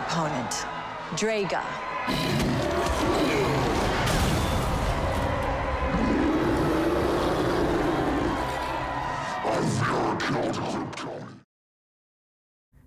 opponent, Draga.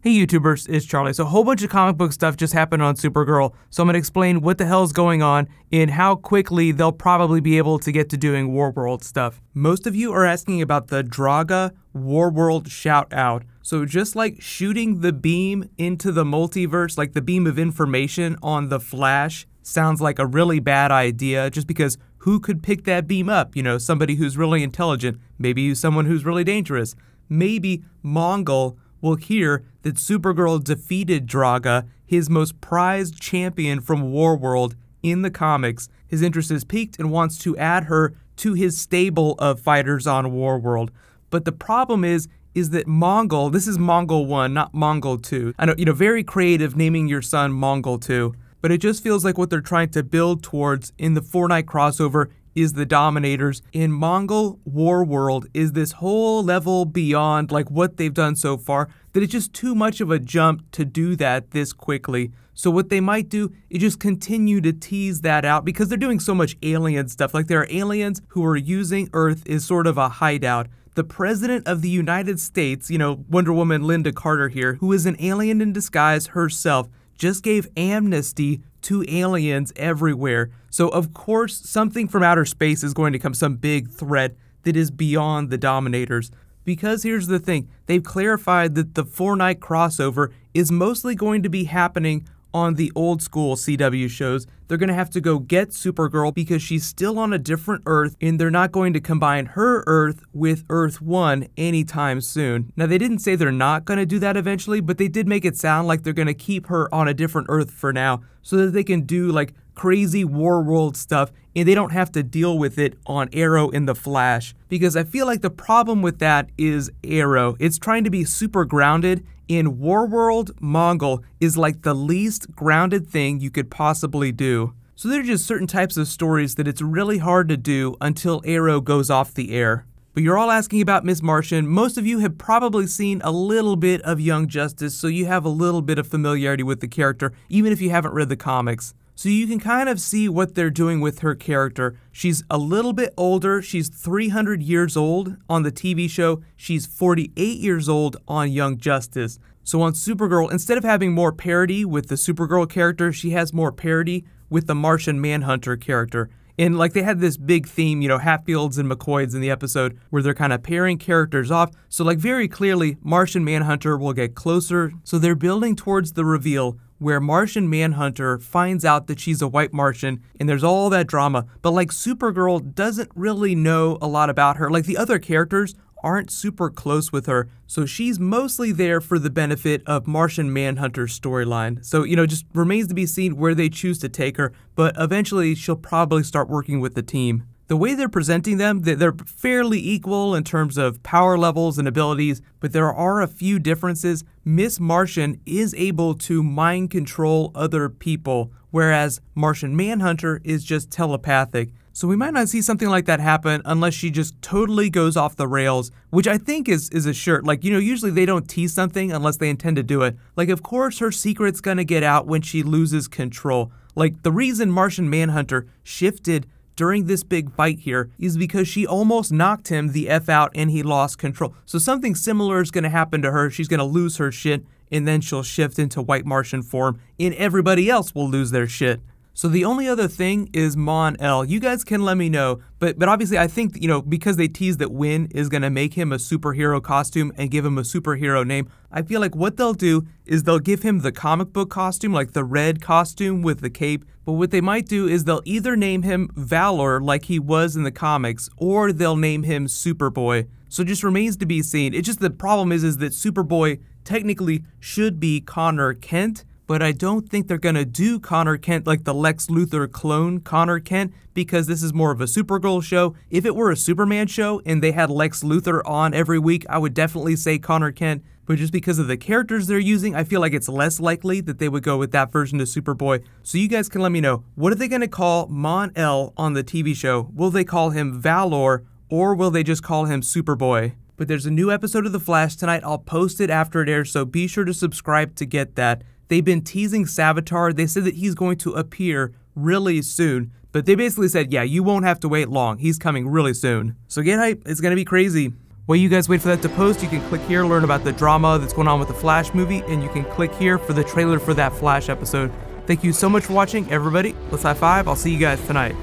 Hey YouTubers, it's Charlie. So a whole bunch of comic book stuff just happened on Supergirl, so I'm going to explain what the hell's going on and how quickly they'll probably be able to get to doing Warworld stuff. Most of you are asking about the Draga Warworld shout out. So just like shooting the beam into the multiverse, like the beam of information on the Flash, sounds like a really bad idea just because who could pick that beam up? You know, somebody who's really intelligent, maybe someone who's really dangerous. Maybe Mongul will hear that Supergirl defeated Draga, his most prized champion from Warworld in the comics. His interest is piqued and wants to add her to his stable of fighters on Warworld. But the problem is that Mongul, this is Mongul 1, not Mongul 2. I know, very creative naming your son Mongul 2, but it just feels like what they're trying to build towards in the Fortnite crossover is the Dominators. In Mongul Warworld is this whole level beyond like what they've done so far that it's just too much of a jump to do that this quickly. So what they might do is just continue to tease that out because they're doing so much alien stuff. Like there are aliens who are using Earth as sort of a hideout. The President of the United States, Wonder Woman Linda Carter here, who is an alien in disguise herself, just gave amnesty to aliens everywhere. So of course something from outer space is going to come, some big threat that is beyond the Dominators. Because here's the thing, they've clarified that the Fortnite crossover is mostly going to be happening on the old school CW shows. They're going to have to go get Supergirl because she's still on a different Earth and they're not going to combine her Earth with Earth 1 anytime soon. Now they didn't say they're not going to do that eventually, but they did make it sound like they're going to keep her on a different Earth for now so that they can do like crazy Warworld stuff and they don't have to deal with it on Arrow in the Flash. Because I feel like the problem with that is Arrow. It's trying to be super grounded. In Warworld, Mongul is like the least grounded thing you could possibly do. So there are just certain types of stories that it's really hard to do until Arrow goes off the air. But you're all asking about Miss Martian. Most of you have probably seen a little bit of Young Justice, so you have a little bit of familiarity with the character, even if you haven't read the comics. So you can kind of see what they're doing with her character. She's a little bit older. She's 300 years old on the TV show. She's 48 years old on Young Justice. So on Supergirl, instead of having more parody with the Supergirl character, she has more parody with the Martian Manhunter character. And like they had this big theme, Hatfields and McCoys in the episode where they're kind of pairing characters off. So like very clearly, Martian Manhunter will get closer. So they're building towards the reveal where Martian Manhunter finds out that she's a white Martian and there's all that drama. But like Supergirl doesn't really know a lot about her. Like the other characters aren't super close with her. So she's mostly there for the benefit of Martian Manhunter's storyline. So, just remains to be seen where they choose to take her, but eventually she'll probably start working with the team. The way they're presenting them, they're fairly equal in terms of power levels and abilities, but there are a few differences. Miss Martian is able to mind control other people, whereas Martian Manhunter is just telepathic. So we might not see something like that happen unless she just totally goes off the rails, which I think is a shirt. Like, usually they don't tease something unless they intend to do it. Like, of course her secret's gonna get out when she loses control. Like, the reason Martian Manhunter shifted during this big fight here is because she almost knocked him the F out and he lost control. So something similar is gonna happen to her. She's gonna lose her shit and then she'll shift into white Martian form and everybody else will lose their shit. So the only other thing is Mon-El. You guys can let me know, but obviously I think, because they teased that Winn is going to make him a superhero costume and give him a superhero name, I feel like what they'll do is they'll give him the comic book costume, like the red costume with the cape, but what they might do is they'll either name him Valor like he was in the comics, or they'll name him Superboy. So it just remains to be seen. It's just the problem is that Superboy technically should be Connor Kent, but I don't think they're going to do Connor Kent like the Lex Luthor clone Connor Kent because this is more of a Supergirl show. If it were a Superman show and they had Lex Luthor on every week, I would definitely say Connor Kent. But just because of the characters they're using, I feel like it's less likely that they would go with that version of Superboy. So you guys can let me know, what are they going to call Mon-El on the TV show? Will they call him Valor or will they just call him Superboy? But there's a new episode of The Flash tonight. I'll post it after it airs, so be sure to subscribe to get that. they've been teasing Savitar. They said that he's going to appear really soon, but they basically said, yeah, you won't have to wait long. He's coming really soon. So get hype, it's gonna be crazy. While you guys wait for that to post, you can click here, learn about the drama that's going on with the Flash movie, and you can click here for the trailer for that Flash episode. Thank you so much for watching, everybody. Let's high five. I'll see you guys tonight.